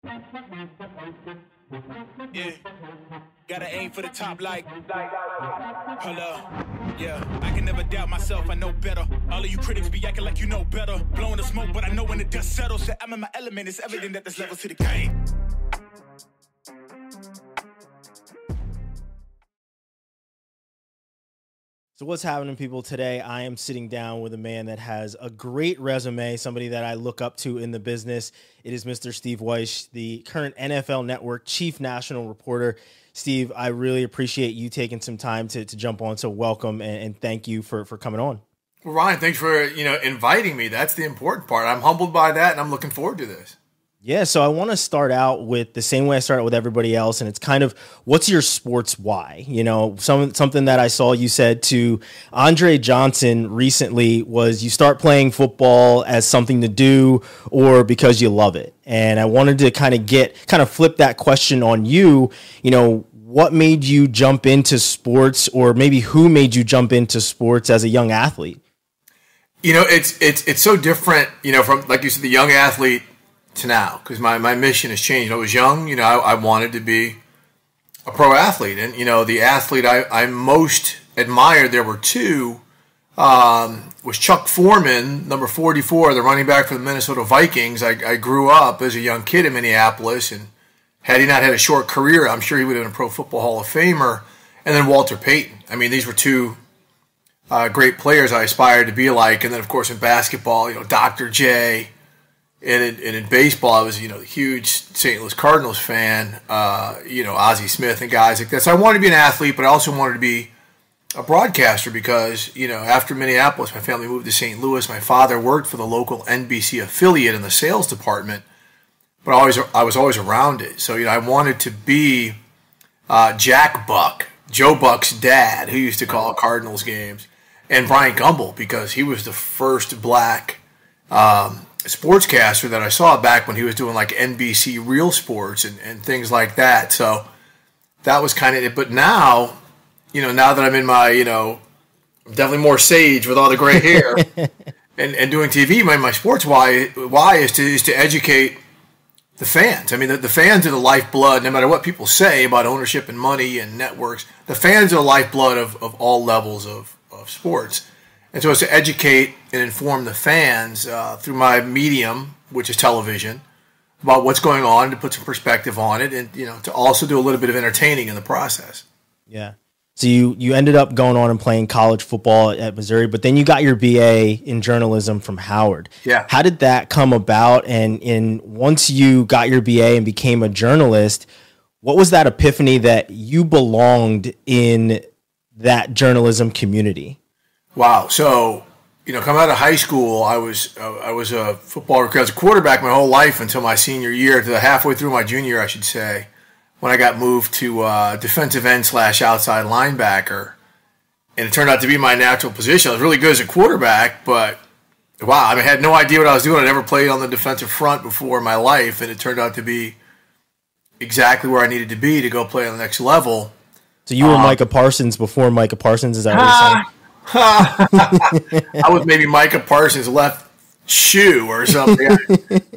Yeah, gotta aim for the top like, hold up. Yeah, I can never doubt myself, I know better. All of you critics be acting like you know better. Blowing the smoke, but I know when the dust settles. That I'm in my element, it's evident that there's levels to the game. So what's happening, people? Today, I am sitting down with a man that has a great resume, somebody that I look up to in the business. It is Mr. Steve Wyche, the current NFL Network Chief National Reporter. Steve, I really appreciate you taking some time to jump on. So welcome and thank you for coming on. Well, Ryan, thanks for inviting me. That's the important part. I'm humbled by that, and I'm looking forward to this. Yeah, so I want to start out with the same way I start out with everybody else, and it's kind of, what's your sports why? You know, something that I saw you said to Andre Johnson recently was you start playing football as something to do or because you love it. And I wanted to kind of flip that question on you. You know, what made you jump into sports, or maybe who made you jump into sports as a young athlete? You know, it's so different, from, like you said, the young athlete to now, because my mission has changed. When I was young, I wanted to be a pro athlete. And, the athlete I most admired, there were two, was Chuck Foreman, number 44, the running back for the Minnesota Vikings. I grew up as a young kid in Minneapolis, and had he not had a short career, I'm sure he would have been a Pro Football Hall of Famer. And then Walter Payton. I mean, these were two great players I aspired to be like. And then, of course, in basketball, Dr. J. And in baseball, I was, a huge St. Louis Cardinals fan, Ozzie Smith and guys like that. So I wanted to be an athlete, but I also wanted to be a broadcaster because, after Minneapolis, my family moved to St. Louis. My father worked for the local NBC affiliate in the sales department, but I was always around it. So, I wanted to be Jack Buck, Joe Buck's dad, who used to call Cardinals games, and Brian Gumbel, because he was the first black sportscaster that I saw back when he was doing like NBC Real Sports and things like that. So that was kind of it. But now, now that I'm in my, I'm definitely more sage with all the gray hair and doing TV, my sports why is to educate the fans. I mean, the fans are the lifeblood, no matter what people say about ownership and money and networks. The fans are the lifeblood of all levels of sports. And so it's to educate and inform the fans through my medium, which is television, about what's going on, to put some perspective on it, and to also do a little bit of entertaining in the process. Yeah. So you ended up going on and playing college football at Missouri, but then you got your BA in journalism from Howard. Yeah. How did that come about? And once you got your BA and became a journalist, what was that epiphany that you belonged in that journalism community? Wow. So, coming out of high school, I was a football recruit. I was a quarterback my whole life until my senior year, to halfway through my junior year, I should say, when I got moved to defensive end / outside linebacker. And it turned out to be my natural position. I was really good as a quarterback, but wow, I had no idea what I was doing. I never played on the defensive front before in my life, and it turned out to be exactly where I needed to be to go play on the next level. So you were Micah Parsons before Micah Parsons, is that what you're saying? I was maybe Micah Parsons' left shoe or something.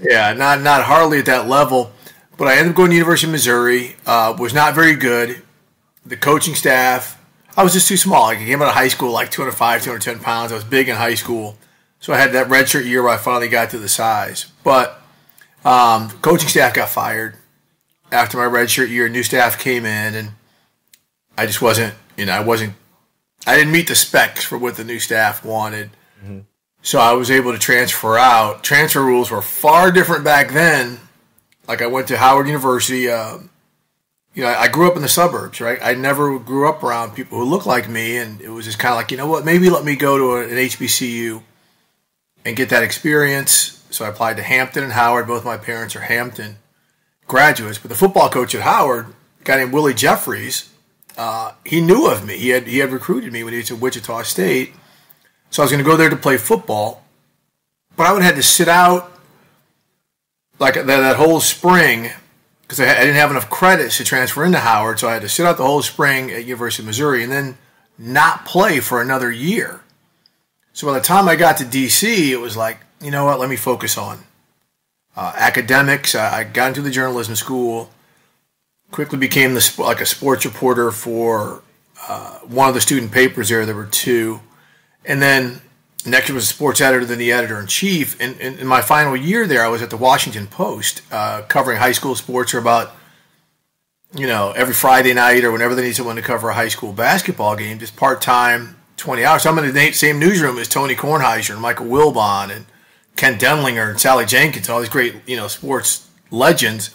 Yeah, not hardly at that level. But I ended up going to the University of Missouri. Was not very good. The coaching staff, I was just too small. I came out of high school like 205, 210 pounds. I was big in high school. So I had that redshirt year where I finally got to the size. But the coaching staff got fired after my redshirt year. New staff came in, and I just wasn't, I didn't meet the specs for what the new staff wanted. Mm-hmm. So I was able to transfer out. Transfer rules were far different back then. Like I went to Howard University. I grew up in the suburbs, right? I never grew up around people who looked like me. And it was just kind of like, maybe let me go to an HBCU and get that experience. So I applied to Hampton and Howard. Both my parents are Hampton graduates. But the football coach at Howard, a guy named Willie Jeffries, he knew of me. He had recruited me when he was at Wichita State. So I was going to go there to play football. But I would have had to sit out like that whole spring because I didn't have enough credits to transfer into Howard. So I had to sit out the whole spring at University of Missouri and then not play for another year. So by the time I got to D.C., it was like, you know what, let me focus on academics. I got into the journalism school, quickly became a sports reporter for one of the student papers there. There were two. And then next was a sports editor, then the editor-in-chief. And in my final year there, I was at the Washington Post covering high school sports for about, every Friday night or whenever they need someone to cover a high school basketball game, just part-time, 20 hours. So I'm in the same newsroom as Tony Kornheiser and Michael Wilbon and Ken Denlinger and Sally Jenkins, all these great, sports legends,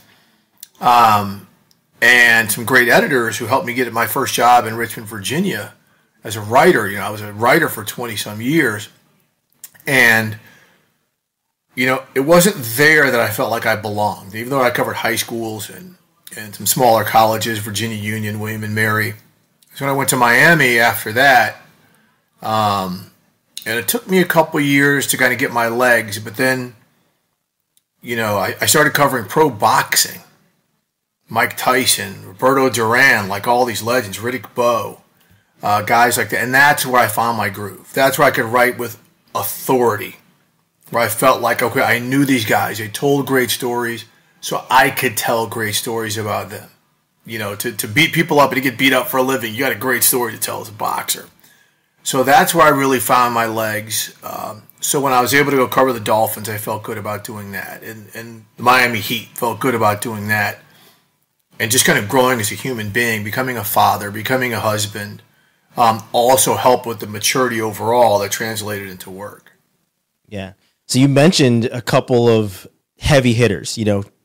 and some great editors who helped me get my first job in Richmond, Virginia as a writer. I was a writer for 20-some years. And, it wasn't there that I felt like I belonged, even though I covered high schools and some smaller colleges, Virginia Union, William and Mary. So when I went to Miami after that, and it took me a couple years to kind of get my legs, but then, I started covering pro boxing. Mike Tyson, Roberto Duran, like all these legends, Riddick Bowe, guys like that. And that's where I found my groove. That's where I could write with authority, where I felt like, okay, I knew these guys. They told great stories, so I could tell great stories about them. To beat people up and to get beat up for a living, you got a great story to tell as a boxer. So that's where I really found my legs. So when I was able to go cover the Dolphins, I felt good about doing that. And the Miami Heat felt good about doing that. And just kind of growing as a human being, becoming a father, becoming a husband, also helped with the maturity overall that translated into work. Yeah. So you mentioned a couple of heavy hitters,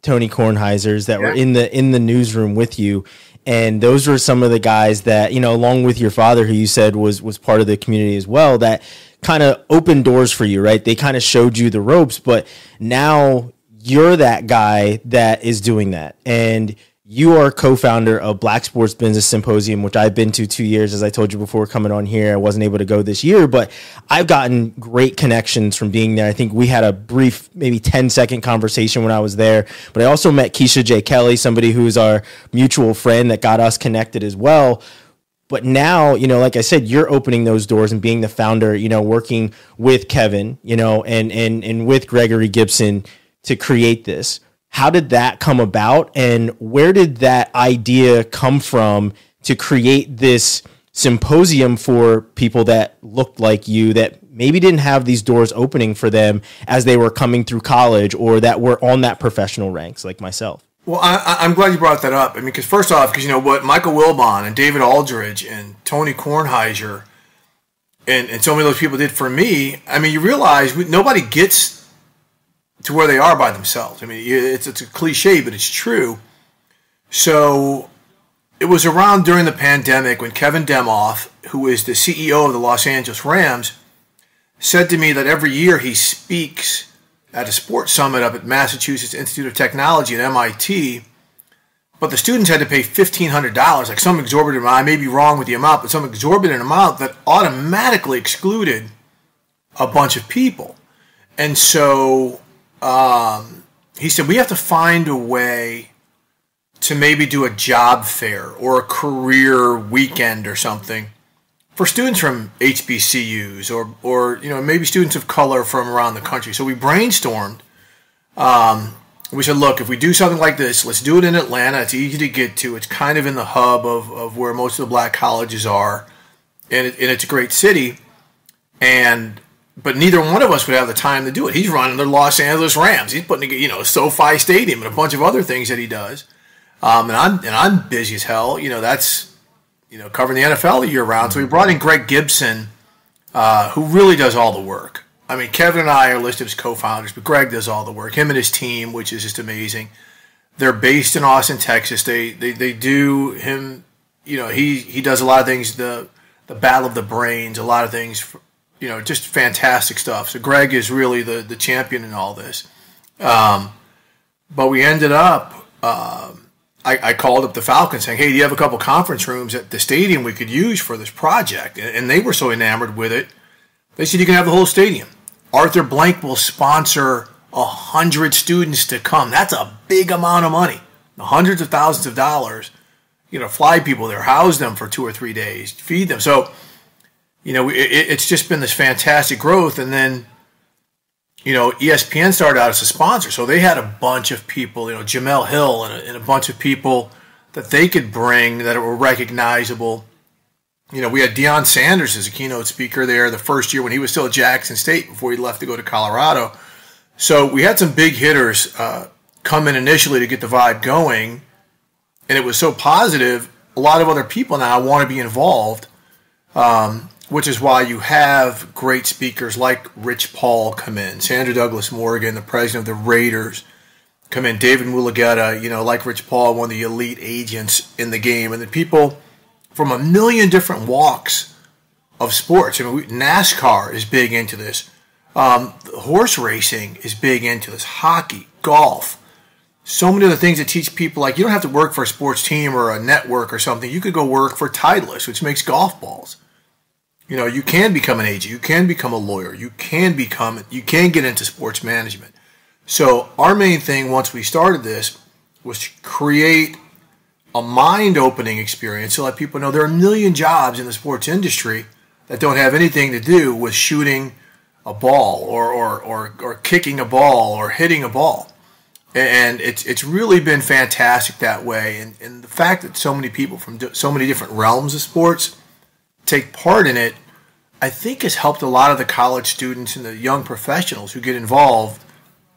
Tony Kornheisers that were in the newsroom with you. And those were some of the guys that, along with your father, who you said was part of the community as well, that kind of opened doors for you, right? They kind of showed you the ropes, but now you're that guy that is doing that. And you are co-founder of Black Sports Business Symposium, which I've been to 2 years. As I told you before coming on here, I wasn't able to go this year, but I've gotten great connections from being there. I think we had a brief, maybe 10-second conversation when I was there, but I also met Keisha J. Kelly, somebody who's our mutual friend that got us connected as well. But now, like I said, you're opening those doors and being the founder, working with Kevin, and with Gregory Gibson to create this. How did that come about, and where did that idea come from to create this symposium for people that looked like you, that maybe didn't have these doors opening for them as they were coming through college, or that were on that professional ranks like myself? Well, I'm glad you brought that up. Because first off, what Michael Wilbon and David Aldridge and Tony Kornheiser and so many of those people did for me, you realize nobody gets to where they are by themselves. It's a cliche, but it's true. So it was around during the pandemic when Kevin Demoff, who is the CEO of the Los Angeles Rams, said to me that every year he speaks at a sports summit up at Massachusetts Institute of Technology at MIT, but the students had to pay $1,500, like some exorbitant amount. I may be wrong with the amount, but some exorbitant amount that automatically excluded a bunch of people. And so he said, we have to find a way to maybe do a job fair or a career weekend or something for students from HBCUs or maybe students of color from around the country. So we brainstormed. We said, look, if we do something like this, let's do it in Atlanta. It's easy to get to. It's kind of in the hub of where most of the black colleges are, and it's a great city. But neither one of us would have the time to do it. He's running the Los Angeles Rams. He's putting together, SoFi Stadium and a bunch of other things that he does. And I'm busy as hell. That's covering the NFL year round. So we brought in Greg Gibson, who really does all the work. Kevin and I are listed as co-founders, but Greg does all the work. Him and his team, which is just amazing. They're based in Austin, Texas. They do him. He does a lot of things. The Battle of the Brains, a lot of things. Just fantastic stuff. So Greg is really the champion in all this. But we ended up, I called up the Falcons saying, hey, do you have a couple conference rooms at the stadium we could use for this project? And they were so enamored with it. They said, you can have the whole stadium. Arthur Blank will sponsor 100 students to come. That's a big amount of money. Hundreds of thousands of dollars. Fly people there, house them for 2 or 3 days, feed them. So, it's just been this fantastic growth. And then, ESPN started out as a sponsor, so they had a bunch of people, Jamel Hill and a bunch of people that they could bring that were recognizable. We had Deion Sanders as a keynote speaker there the first year when he was still at Jackson State before he left to go to Colorado. So we had some big hitters come in initially to get the vibe going, and it was so positive, a lot of other people now want to be involved, which is why you have great speakers like Rich Paul come in, Sandra Douglas Morgan, the president of the REID'S, come in, David Mulugeta, like Rich Paul, one of the elite agents in the game, and the people from a million different walks of sports. NASCAR is big into this. Horse racing is big into this. Hockey, golf. So many of the things that teach people, like you don't have to work for a sports team or a network or something. You could go work for Titleist, which makes golf balls. You can become an agent. You can become a lawyer. You can get into sports management. So our main thing once we started this was to create a mind-opening experience to let people know there are a million jobs in the sports industry that don't have anything to do with shooting a ball or kicking a ball or hitting a ball. And it's really been fantastic that way. And the fact that so many people from so many different realms of sports take part in it, I think has helped a lot of the college students and the young professionals who get involved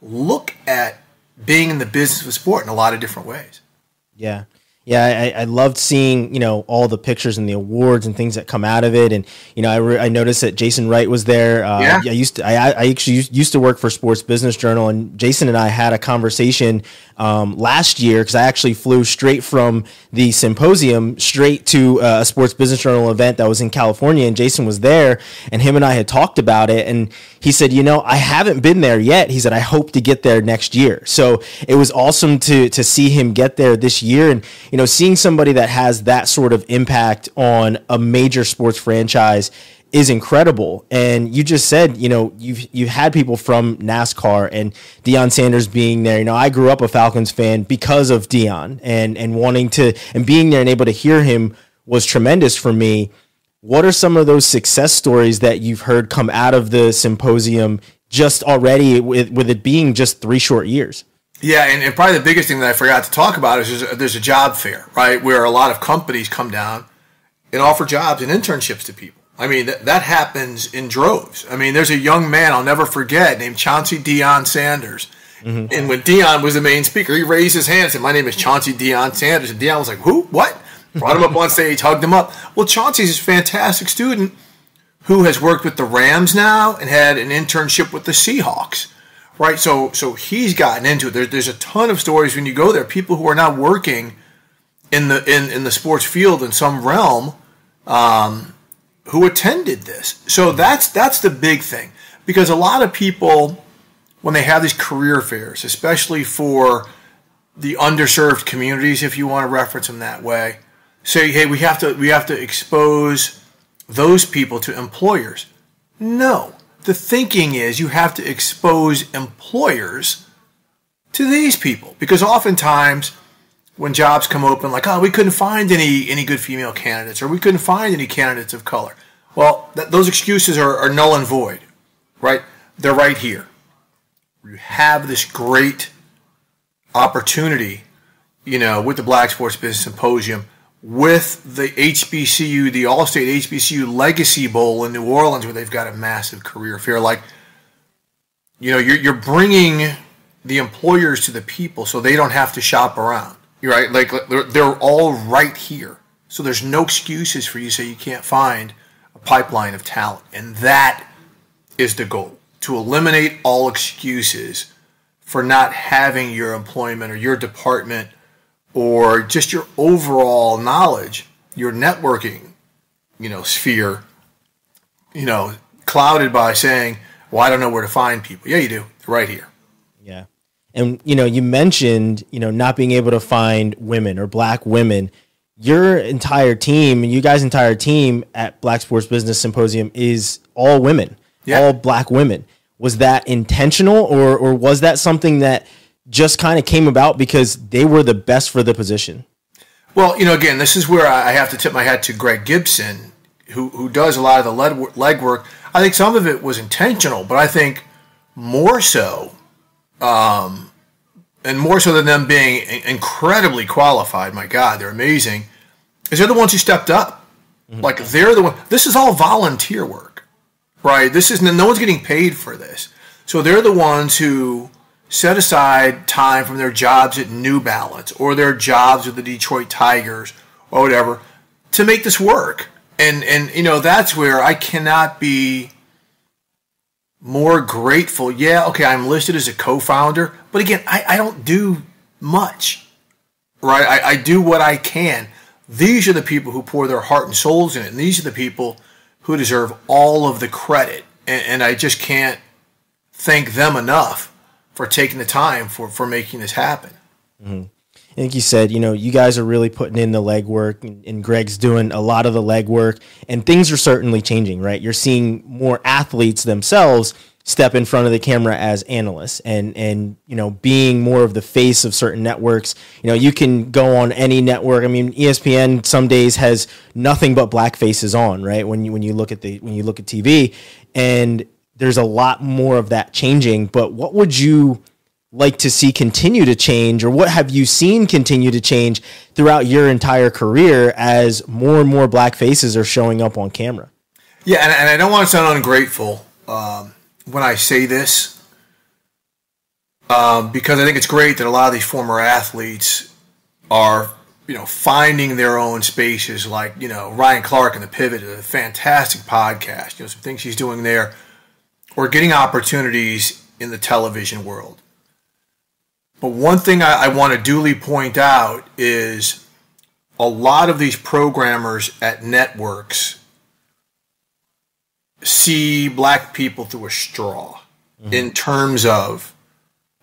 look at being in the business of sport in a lot of different ways. Yeah. Yeah, I loved seeing, all the pictures and the awards and things that come out of it. And, I noticed that Jason Wright was there. Yeah. I actually used to work for Sports Business Journal, and Jason and I had a conversation last year because I actually flew straight from the symposium straight to a Sports Business Journal event that was in California, and Jason was there, and him and I had talked about it, and he said, I haven't been there yet. He said, I hope to get there next year. So it was awesome to see him get there this year. And, seeing somebody that has that sort of impact on a major sports franchise is incredible. And you just said, you've had people from NASCAR and Deion Sanders being there. I grew up a Falcons fan because of Deion, and wanting to, and being there and able to hear him was tremendous for me. What are some of those success stories that you've heard come out of the symposium just already with it being just 3 short years? Yeah, and probably the biggest thing that I forgot to talk about is there's a job fair, right, where a lot of companies come down and offer jobs and internships to people. That happens in droves. There's a young man I'll never forget named Chauncey Deion Sanders. Mm-hmm. And when Deion was the main speaker, he raised his hand and said, "My name is Chauncey Deion Sanders." And Deion was like, "Who? What?" Brought him up on stage, hugged him up. Well, Chauncey's a fantastic student who has worked with the Rams now and had an internship with the Seahawks. Right, so he's gotten into it. There's a ton of stories when you go there. People who are now working in the sports field in some realm who attended this. So that's the big thing, because a lot of people, when they have these career fairs, especially for the underserved communities, if you want to reference them that way, say, hey, we have to expose those people to employers. No. The thinking is you have to expose employers to these people, because oftentimes when jobs come open, like, we couldn't find any good female candidates, or we couldn't find any candidates of color. Well, those excuses are null and void, right? They're right here. You have this great opportunity, with the Black Sports Business Symposium, with the HBCU, the All-State HBCU Legacy Bowl in New Orleans, where they've got a massive career fair. Like, you're bringing the employers to the people so they don't have to shop around. You're right? Like, they're all right here. So there's no excuses for you to say you can't find a pipeline of talent. And that is the goal, to eliminate all excuses for not having your employment or your department or just your overall knowledge, your networking, sphere, clouded by saying, well, I don't know where to find people. Yeah, you do. They're right here. Yeah. And, you mentioned, not being able to find women or black women. Your entire team, you guys' entire team at Black Sports Business Symposium is all women, all black women. Was that intentional, or was that something that just kind of came about because they were the best for the position? Well, again, this is where I have to tip my hat to Greg Gibson, who does a lot of the legwork. I think some of it was intentional, but I think more so, and more so than them being incredibly qualified, my God, they're amazing, is they're the ones who stepped up. Mm-hmm. Like, they're the one. This is all volunteer work, right? This is no one's getting paid for this. So they're the ones who set aside time from their jobs at New Balance or their jobs with the Detroit Tigers or whatever to make this work. And that's where I cannot be more grateful. Yeah, okay, I'm listed as a co-founder, but again, I don't do much, right? I do what I can. These are the people who pour their heart and souls in it, and these are the people who deserve all of the credit, and I just can't thank them enough for taking the time for making this happen. Mm-hmm. I think you said, you guys are really putting in the legwork, and Greg's doing a lot of the legwork, and things are certainly changing, right? You're seeing more athletes themselves step in front of the camera as analysts and being more of the face of certain networks. You can go on any network. I mean, ESPN some days has nothing but black faces on, right? When you look at TV, and there's a lot more of that changing. But what would you like to see continue to change, or what have you seen continue to change throughout your entire career as more and more black faces are showing up on camera? Yeah, and I don't want to sound ungrateful when I say this, because I think it's great that a lot of these former athletes are, finding their own spaces, like, Ryan Clark and The Pivot is a fantastic podcast, some things he's doing there, or getting opportunities in the television world. But one thing I want to duly point out is a lot of these programmers at networks see black people through a straw, mm-hmm. in terms of,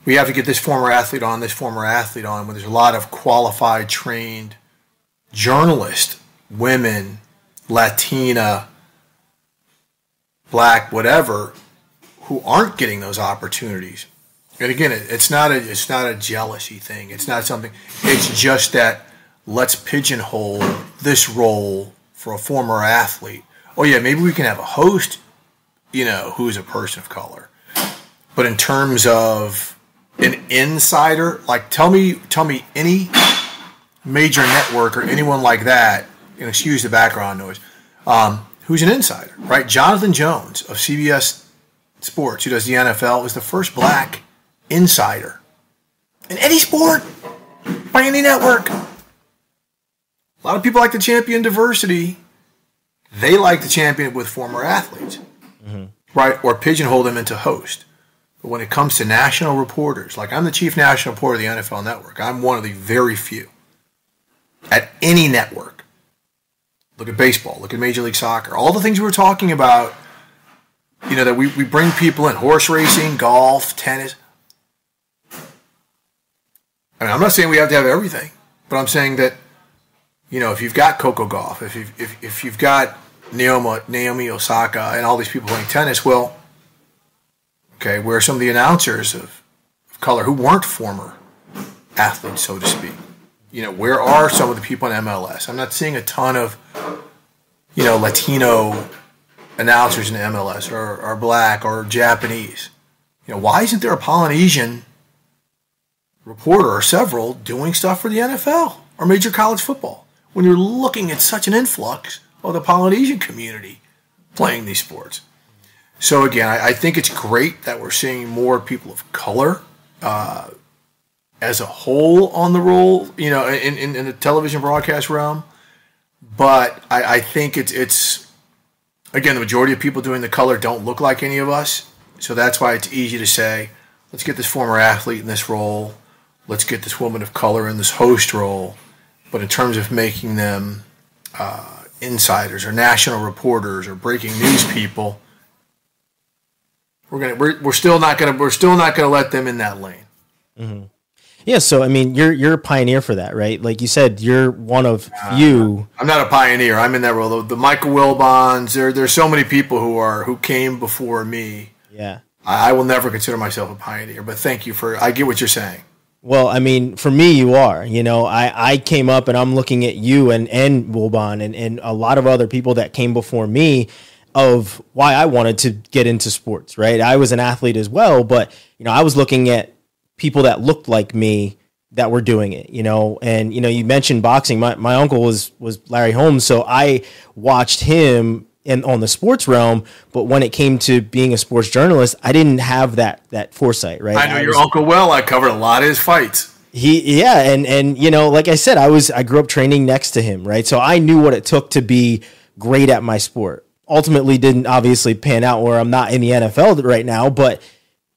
we have to get this former athlete on, when there's a lot of qualified, trained journalists, women, Latina, black, whatever, who aren't getting those opportunities. And again, it's not a jealousy thing. It's not something. It's just that let's pigeonhole this role for a former athlete. Oh yeah, maybe we can have a host, who's a person of color. But in terms of an insider, like tell me any major network or anyone like that, excuse the background noise, who's an insider, right? Jonathan Jones of CBS Sports, who does the NFL, is the first black insider in any sport by any network. A lot of people like to champion diversity. They like to champion it with former athletes, mm-hmm. right? Or pigeonhole them into host. But when it comes to national reporters, like I'm the chief national reporter of the NFL Network. I'm one of the very few at any network. Look at baseball. Look at Major League Soccer. All the things we were talking about, that we bring people in. Horse racing, golf, tennis. I mean, I'm not saying we have to have everything, but I'm saying that, if you've got Coco Gauff, if you've got Naomi Osaka and all these people playing tennis, well, okay, where are some of the announcers of color who weren't former athletes, so to speak? Where are some of the people in MLS? I'm not seeing a ton of, Latino announcers in MLS or black or Japanese. Why isn't there a Polynesian reporter or several doing stuff for the NFL or major college football when you're looking at such an influx of the Polynesian community playing these sports? So again, I think it's great that we're seeing more people of color as a whole on the roll, in the television broadcast realm. But I think it's again, the majority of people doing the color don't look like any of us. So that's why it's easy to say, let's get this former athlete in this role. Let's get this woman of color in this host role. But in terms of making them insiders or national reporters or breaking news people, we're still not gonna let them in that lane. Mm-hmm. Yeah, so I mean, you're a pioneer for that, right? Like you said, you're one of few. I'm not a pioneer. I'm in that role. The Michael Wilbons. There's so many people who came before me. Yeah, I will never consider myself a pioneer, but thank you I get what you're saying. Well, I mean, for me, you are. I came up and I'm looking at you and Wilbon and a lot of other people that came before me. of why I wanted to get into sports, right? I was an athlete as well, but, I was looking at people that looked like me that were doing it, and, you mentioned boxing. My uncle was Larry Holmes. So I watched him on the sports realm, but when it came to being a sports journalist, I didn't have that foresight, right? I know your uncle well. I covered a lot of his fights. And like I said, I grew up training next to him, right? So I knew what it took to be great at my sport. Ultimately didn't obviously pan out where I'm not in the NFL right now, but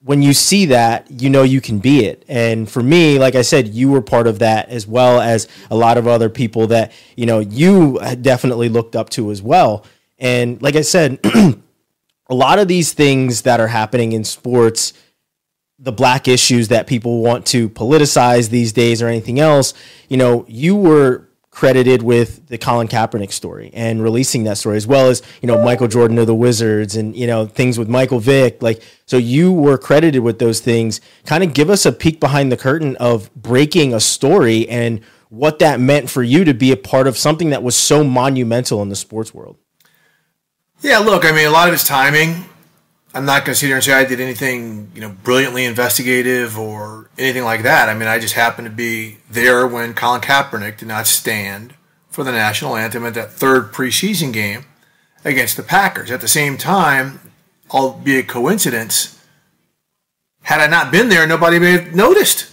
when you see that, you can be it. And for me, like I said, you were part of that, as well as a lot of other people that, you definitely looked up to as well. And like I said, a lot of these things that are happening in sports, the black issues that people want to politicize these days or anything else, you were credited with the Colin Kaepernick story and releasing that story, as well as, Michael Jordan of the Wizards and, things with Michael Vick. So you were credited with those things. Kind of give us a peek behind the curtain of breaking a story and what that meant for you to be a part of something that was so monumental in the sports world. Yeah, look, a lot of it's timing. I'm not going to sit here and say I did anything, brilliantly investigative or anything like that. I just happened to be there when Colin Kaepernick did not stand for the national anthem at that third preseason game against the Packers. At the same time, albeit coincidence, had I not been there, nobody may have noticed.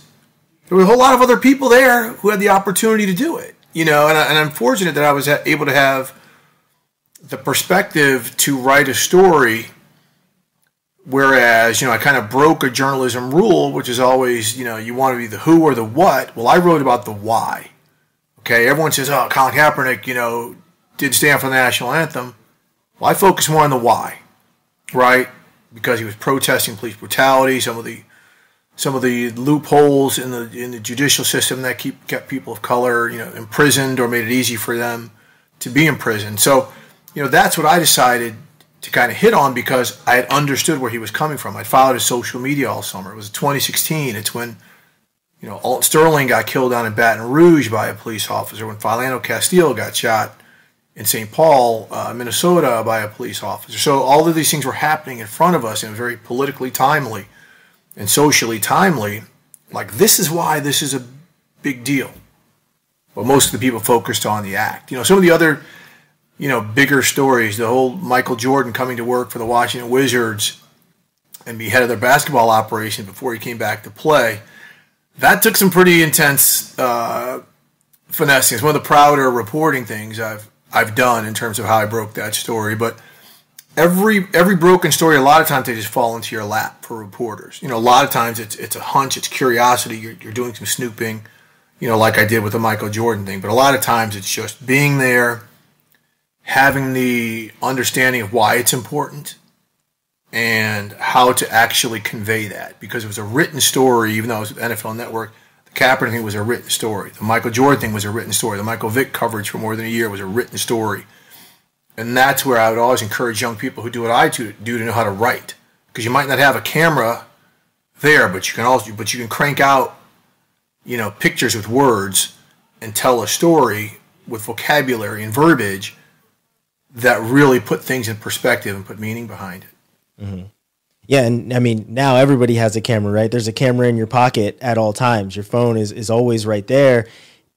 There were a whole lot of other people there who had the opportunity to do it, and I'm fortunate that I was able to have the perspective to write a story. Whereas, I kind of broke a journalism rule, which is always, you want to be the who or the what. Well, I wrote about the why. Okay, everyone says, oh, Colin Kaepernick, did stand for the national anthem. Well, I focus more on the why, right? Because he was protesting police brutality, some of the loopholes in the judicial system that kept people of color, imprisoned or made it easy for them to be imprisoned. So, that's what I decided to kind of hit on, because I had understood where he was coming from. I followed his social media all summer. It was 2016. It's when, Alt Sterling got killed down in Baton Rouge by a police officer, when Philando Castile got shot in St. Paul, Minnesota, by a police officer. So all of these things were happening in front of us, and very politically timely and socially timely. Like, this is why this is a big deal. But most of the people focused on the act. Some of the other bigger stories, the whole Michael Jordan coming to work for the Washington Wizards and be head of their basketball operation before he came back to play, that took some pretty intense finessing. It's one of the prouder reporting things I've done in terms of how I broke that story. But every broken story, a lot of times they just fall into your lap for reporters. A lot of times it's a hunch, it's curiosity. You're doing some snooping, like I did with the Michael Jordan thing. But a lot of times it's just being there, having the understanding of why it's important and how to actually convey that. Because it was a written story, even though it was with NFL Network, the Kaepernick thing was a written story. The Michael Jordan thing was a written story. The Michael Vick coverage for more than a year was a written story. And that's where I would always encourage young people who do what I do to know how to write. Because you might not have a camera there, but you can crank out, pictures with words and tell a story with vocabulary and verbiage that really put things in perspective and put meaning behind it. Mm-hmm. Yeah, and now everybody has a camera, right? There's a camera in your pocket at all times. Your phone is always right there.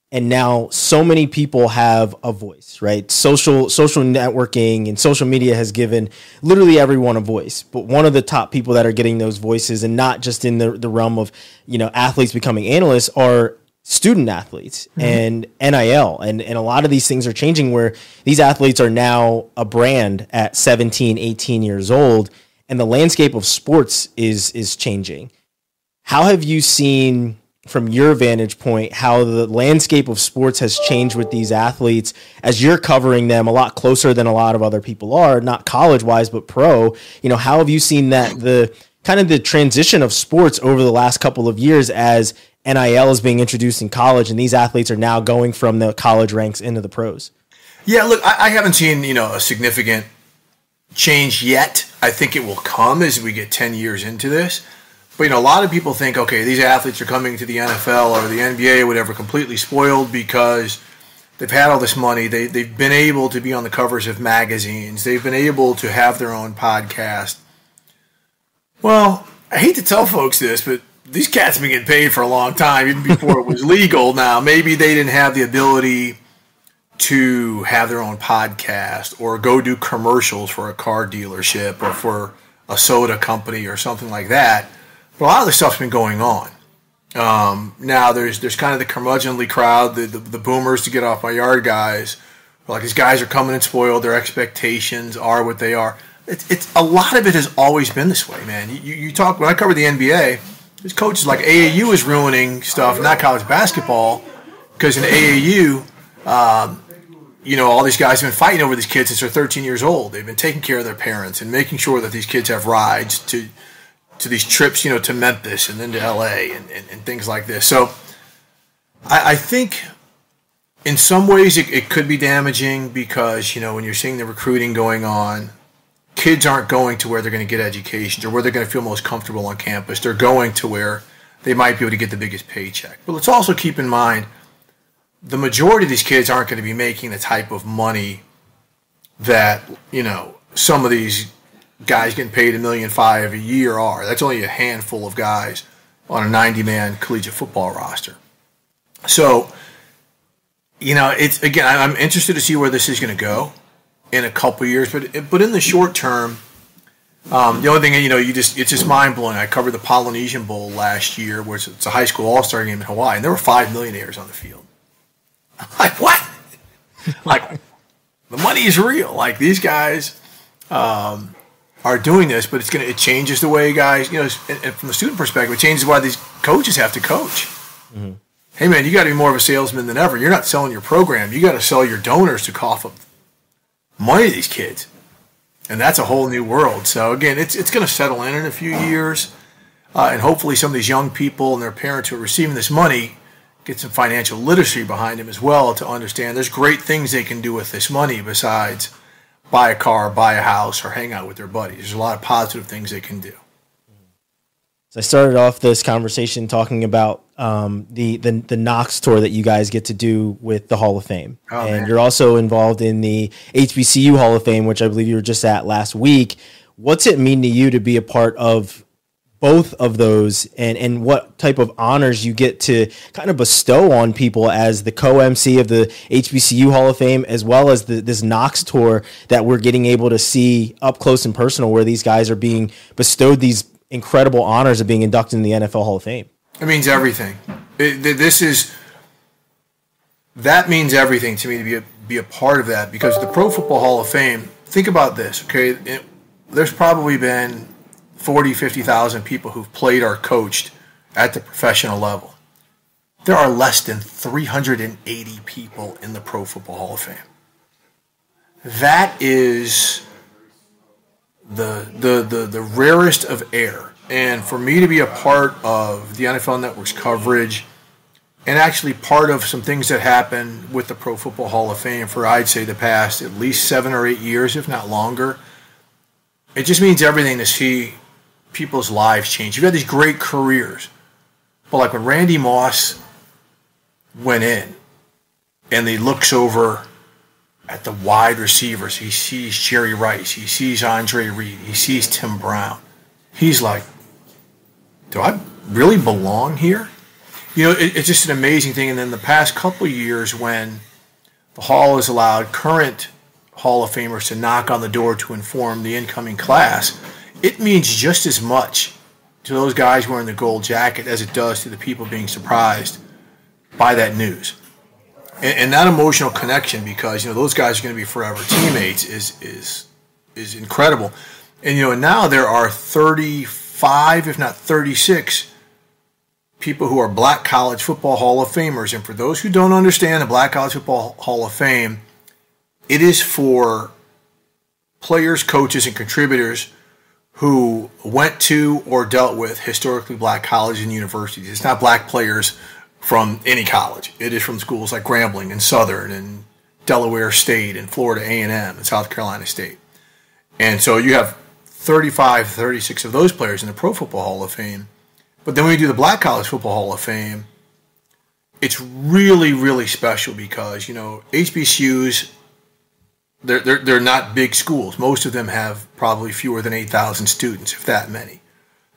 And now so many people have a voice, right? Social networking and social media has given literally everyone a voice. But one of the top people that are getting those voices, and not just in the realm of, athletes becoming analysts, are student athletes and NIL. And a lot of these things are changing, where these athletes are now a brand at 17, 18 years old, and the landscape of sports is changing. How have you seen, from your vantage point, how the landscape of sports has changed with these athletes as you're covering them a lot closer than a lot of other people are, not college-wise, but pro? How have you seen that, the kind of the transition of sports over the last couple of years as NIL is being introduced in college, and these athletes are now going from the college ranks into the pros? Yeah, look, I haven't seen, a significant change yet. I think it will come as we get 10 years into this. But, a lot of people think, okay, these athletes are coming to the NFL or the NBA or whatever completely spoiled because they've had all this money. They've been able to be on the covers of magazines. They've been able to have their own podcast. Well, I hate to tell folks this, but these cats have been getting paid for a long time, even before it was legal. Now, maybe they didn't have the ability to have their own podcast or go do commercials for a car dealership or for a soda company or something like that. But a lot of this stuff's been going on. Now there's kind of the curmudgeonly crowd, the boomers to get off my yard guys. Like, these guys are coming in spoiled. Their expectations are what they are. It's a lot of it has always been this way, man. You talk, when I cover the NBA, there's coaches like AAU is ruining stuff, not college basketball, because in AAU, all these guys have been fighting over these kids since they're 13 years old. They've been taking care of their parents and making sure that these kids have rides to these trips, to Memphis and then to LA and things like this. So I think in some ways it could be damaging because, when you're seeing the recruiting going on, kids aren't going to where they're going to get educations or where they're going to feel most comfortable on campus. They're going to where they might be able to get the biggest paycheck. But let's also keep in mind, the majority of these kids aren't going to be making the type of money that, some of these guys getting paid $1.5 million a year are. That's only a handful of guys on a 90-man collegiate football roster. So, it's, again, I'm interested to see where this is going to go in a couple of years, but in the short term, the only thing, it's just mind-blowing. I covered the Polynesian Bowl last year, which it's a high school all-star game in Hawaii, and there were 5 millionaires on the field. I'm like, what? Like, the money is real. Like, these guys are doing this, but it changes the way guys, and from the student perspective, it changes why these coaches have to coach. Mm-hmm. Hey, man, you got to be more of a salesman than ever. You're not selling your program. You got to sell your donors to cough up money to these kids. And that's a whole new world. So, again, it's going to settle in a few years. And hopefully some of these young people and their parents who are receiving this money get some financial literacy behind them as well to understand there's great things they can do with this money besides buy a car, buy a house, or hang out with their buddies. There's a lot of positive things they can do. So I started off this conversation talking about the Knox tour that you guys get to do with the Hall of Fame. Oh, and man, you're also involved in the HBCU Hall of Fame, which I believe you were just at last week. What's it mean to you to be a part of both of those, and what type of honors you get to kind of bestow on people as the co-MC of the HBCU Hall of Fame, as well as this Knox tour that we're getting able to see up close and personal, where these guys are being bestowed these incredible honors of being inducted in the NFL Hall of Fame? It means everything. That means everything to me to be a part of that, because the Pro Football Hall of Fame, think about this, okay? There's probably been 40, 50,000 people who've played or coached at the professional level. There are less than 380 people in the Pro Football Hall of Fame. That is the rarest of air. And for me to be a part of the NFL Network's coverage and actually part of some things that happen with the Pro Football Hall of Fame for, I'd say, the past at least 7 or 8 years, if not longer, it just means everything to see people's lives change. You've had these great careers, but like when Randy Moss went in and he looks over at the wide receivers, he sees Jerry Rice, he sees Andre Reed, he sees Tim Brown. He's like, do I really belong here? It's just an amazing thing. And then the past couple of years, when the Hall has allowed current Hall of Famers to knock on the door to inform the incoming class, it means just as much to those guys wearing the gold jacket as it does to the people being surprised by that news. And that emotional connection, because those guys are going to be forever teammates, is incredible. And now there are 35, if not 36, people who are Black College Football Hall of Famers. And for those who don't understand the Black College Football Hall of Fame, it is for players, coaches, and contributors who went to or dealt with historically Black colleges and universities. It's not Black players from any college. It is from schools like Grambling and Southern and Delaware State and Florida A&M and South Carolina State. And so you have 35, 36 of those players in the Pro Football Hall of Fame. But then when you do the Black College Football Hall of Fame, it's really, really special because, HBCUs, they're not big schools. Most of them have probably fewer than 8,000 students, if that many.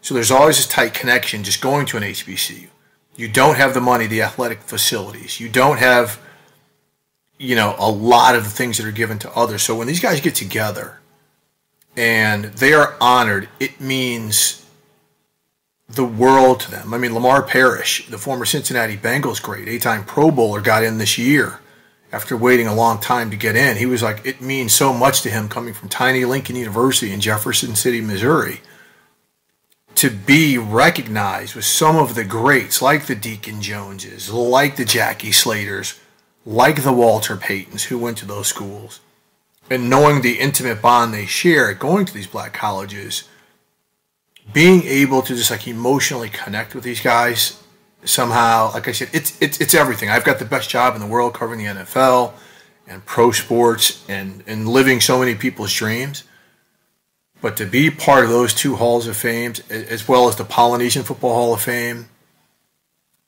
So there's always this tight connection just going to an HBCU. You don't have the money, the athletic facilities. You don't have, a lot of the things that are given to others. So when these guys get together and they are honored, it means the world to them. I mean, Lamar Parrish, the former Cincinnati Bengals great, 8-time Pro Bowler, got in this year after waiting a long time to get in. He was like, it means so much to him coming from tiny Lincoln University in Jefferson City, Missouri, to be recognized with some of the greats like the Deacon Joneses, like the Jackie Slaters, like the Walter Paytons who went to those schools, and knowing the intimate bond they share going to these black colleges, being able to just like emotionally connect with these guys somehow, like I said, it's everything. I've got the best job in the world covering the NFL and pro sports and living so many people's dreams. But to be part of those two halls of fame, as well as the Polynesian Football Hall of Fame,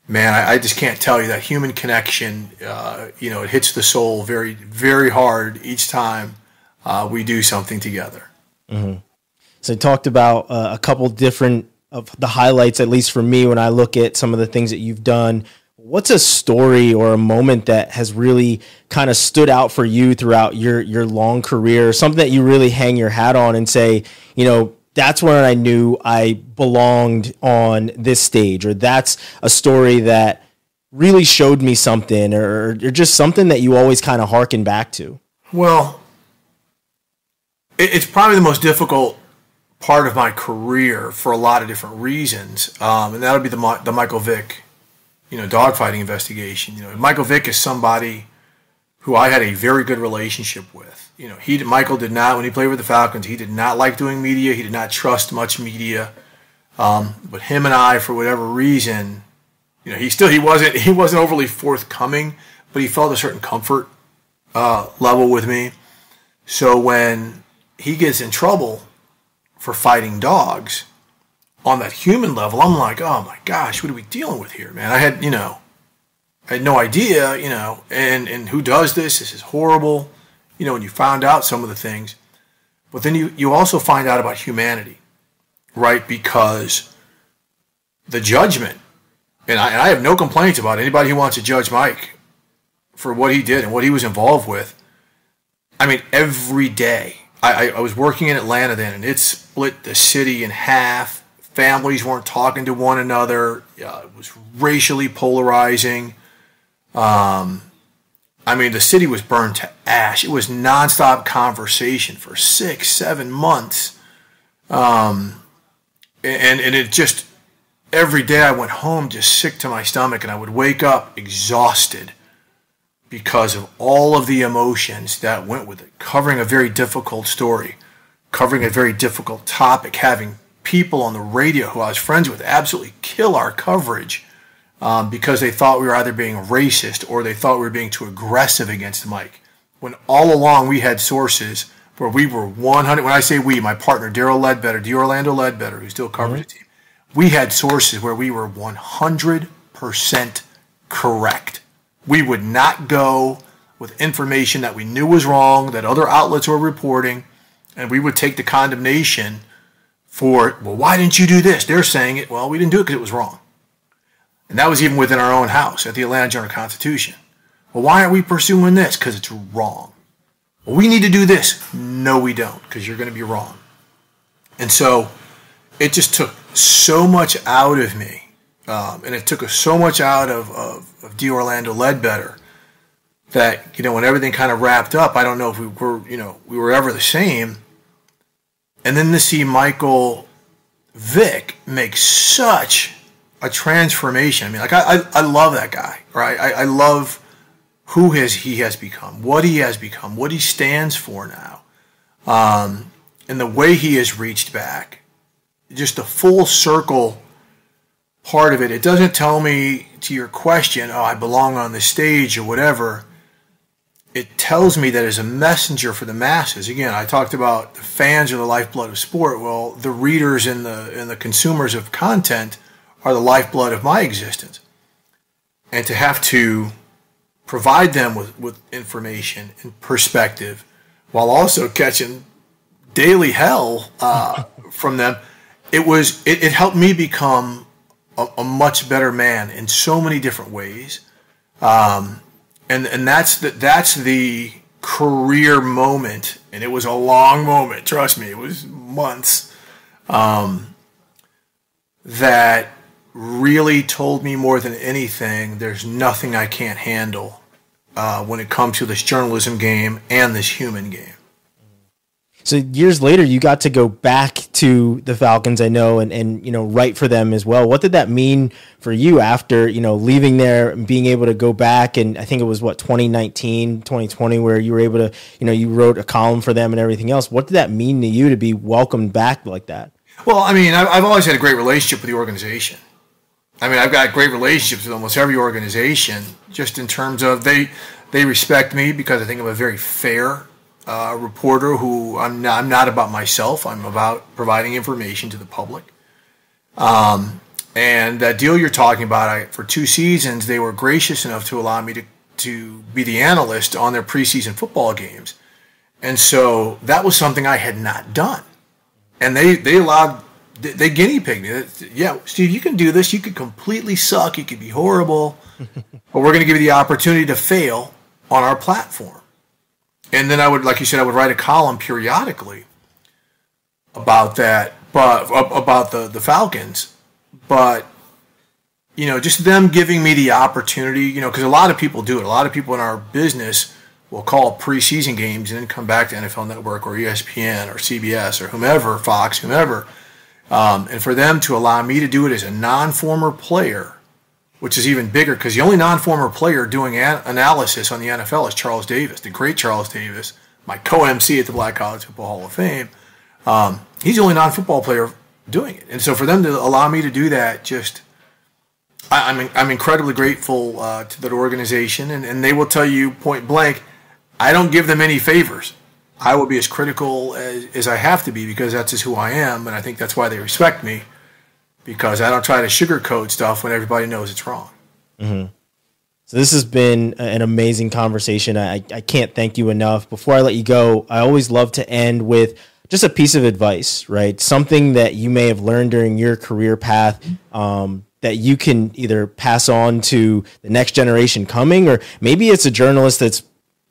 man, I just can't tell you that human connection, it hits the soul very, very hard each time we do something together. Mm-hmm. So I talked about a couple different of the highlights, at least for me, when I look at some of the things that you've done. What's a story or a moment that has really kind of stood out for you throughout your long career, something that you really hang your hat on and say, that's when I knew I belonged on this stage, or that's a story that really showed me something, or just something that you always kind of harken back to? Well, it's probably the most difficult part of my career for a lot of different reasons, and that would be the Michael Vick, dogfighting investigation. Michael Vick is somebody who I had a very good relationship with. Michael did not, when he played with the Falcons, he did not like doing media. He did not trust much media. But him and I, for whatever reason, he wasn't overly forthcoming, but he felt a certain comfort level with me. So when he gets in trouble for fighting dogs, on that human level, I'm like, oh my gosh, what are we dealing with here, man? I had no idea, and who does this? This is horrible, when you found out some of the things. But then you also find out about humanity, right? Because the judgment, and I have no complaints about anybody who wants to judge Mike for what he did and what he was involved with. I mean, every day, I was working in Atlanta then, and it split the city in half. Families weren't talking to one another. It was racially polarizing. The city was burned to ash. It was nonstop conversation for 6-7 months. And it just, every day I went home just sick to my stomach, and I would wake up exhausted because of all of the emotions that went with it. Covering a very difficult story, covering a very difficult topic, having people on the radio who I was friends with absolutely kill our coverage because they thought we were either being racist or they thought we were being too aggressive against Mike. When all along we had sources where we were 100. When I say we, my partner D'Orlando Ledbetter, who still covers the team, we had sources where we were 100% correct. We would not go with information that we knew was wrong, that other outlets were reporting, and we would take the condemnation for, well, why didn't you do this? They're saying it. Well, we didn't do it because it was wrong. And that was even within our own house at the Atlanta Journal-Constitution. Well, why aren't we pursuing this? Because it's wrong. Well, we need to do this. No, we don't, because you're going to be wrong. And so it just took so much out of me, and it took so much out of D'Orlando Ledbetter that, when everything kind of wrapped up, I don't know if we were ever the same. And then to see Michael Vick make such a transformation. I love that guy, right? I love who he has become, what he has become, what he stands for now, and the way he has reached back. Just the full circle part of it. It doesn't tell me, to your question, I belong on the stage or whatever. It tells me that as a messenger for the masses. Again, I talked about the fans are the lifeblood of sport. Well, the readers and the consumers of content are the lifeblood of my existence. and to have to provide them with information and perspective while also catching daily hell from them, it helped me become a much better man in so many different ways. And that's the career moment, and it was a long moment. Trust me, it was months. That really told me more than anything, there's nothing I can't handle when it comes to this journalism game and this human game. So years later, you got to go back to the Falcons, I know, and write for them as well. What did that mean for you after, leaving there and being able to go back? And I think it was 2019, 2020, where you were able to, you wrote a column for them and everything else. What did that mean to you to be welcomed back like that? Well, I mean, I've always had a great relationship with the organization. I mean, I've got great relationships with almost every organization, just in terms of they respect me because I think I'm a very fair reporter who I'm not about myself. I'm about providing information to the public. And that deal you're talking about, for 2 seasons, they were gracious enough to allow me to be the analyst on their preseason football games. And so that was something I had not done. And they guinea pigged me. Yeah, Steve, you can do this. You could completely suck. You could be horrible. But we're going to give you the opportunity to fail on our platform. And then I would, like you said, I would write a column periodically about that, but about the Falcons. But, just them giving me the opportunity, because a lot of people do it. A lot of people in our business will call preseason games and then come back to NFL Network or ESPN or CBS or whomever, Fox, whomever. And for them to allow me to do it as a non-former player, which is even bigger because the only non-former player doing analysis on the NFL is Charles Davis, the great Charles Davis, my co-MC at the Black College Football Hall of Fame. He's the only non-football player doing it. And so for them to allow me to do that, I'm incredibly grateful to that organization. And they will tell you point blank, I don't give them any favors. I will be as critical as I have to be because that's just who I am. And I think that's why they respect me. Because I don't try to sugarcoat stuff when everybody knows it's wrong. Mm-hmm. So this has been an amazing conversation. I can't thank you enough. Before I let you go, I always love to end with just a piece of advice, right? Something that you may have learned during your career path that you can either pass on to the next generation coming, or maybe it's a journalist that's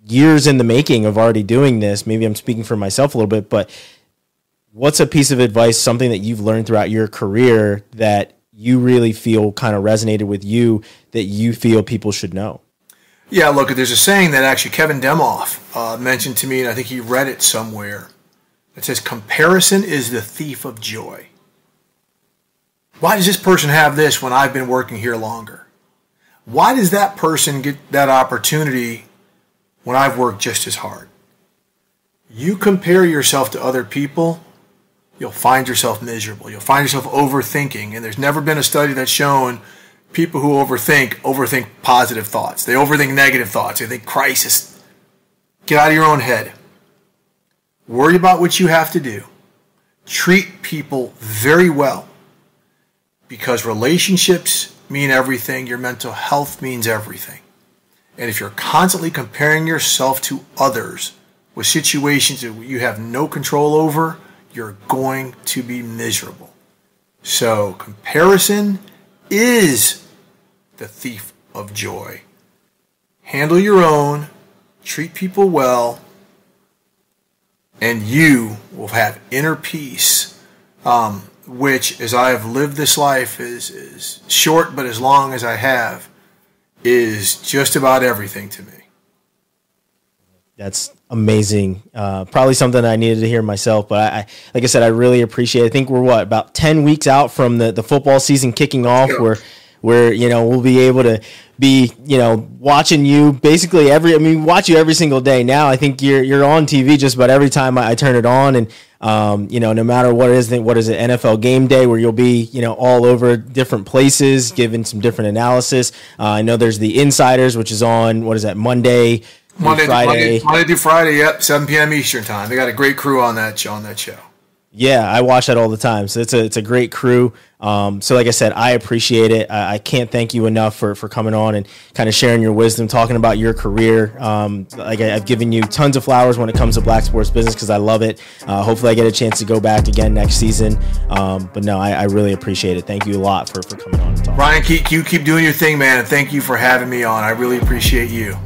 years in the making of already doing this. Maybe I'm speaking for myself a little bit, but what's a piece of advice, something that you've learned throughout your career that you really feel kind of resonated with you, that you feel people should know? Yeah, look, there's a saying that actually Kevin Demoff mentioned to me, and I think he read it somewhere. It says, comparison is the thief of joy. Why does this person have this when I've been working here longer? Why does that person get that opportunity when I've worked just as hard? You compare yourself to other people, you'll find yourself miserable. You'll find yourself overthinking. And there's never been a study that's shown people who overthink positive thoughts. They overthink negative thoughts. They think crisis. Get out of your own head. Worry about what you have to do. Treat people very well. Because relationships mean everything. Your mental health means everything. And if you're constantly comparing yourself to others with situations that you have no control over, you're going to be miserable. So comparison is the thief of joy. Handle your own, treat people well, and you will have inner peace, which, as I have lived this life, is short, but as long as I have, is just about everything to me. That's amazing. Probably something I needed to hear myself, but I like I said, I really appreciate it. I think we're about 10 weeks out from the football season kicking off, where we'll be able to be, watching you basically watch you every single day. Now I think you're on TV just about every time I turn it on, and no matter what it is, NFL Game Day, where you'll be, all over different places, giving some different analysis. I know there's the Insiders, which is on, Monday through Friday, yep, 7 p.m. Eastern time. They got a great crew on that show. Yeah, I watch that all the time. So it's a great crew. So like I said, I appreciate it. I can't thank you enough for coming on and kind of sharing your wisdom, talking about your career. Like I've given you tons of flowers when it comes to Black Sports Business because I love it. Hopefully I get a chance to go back again next season. But no, I really appreciate it. Thank you a lot for coming on and talking. Ryan, keep doing your thing, man. And thank you for having me on. I really appreciate you.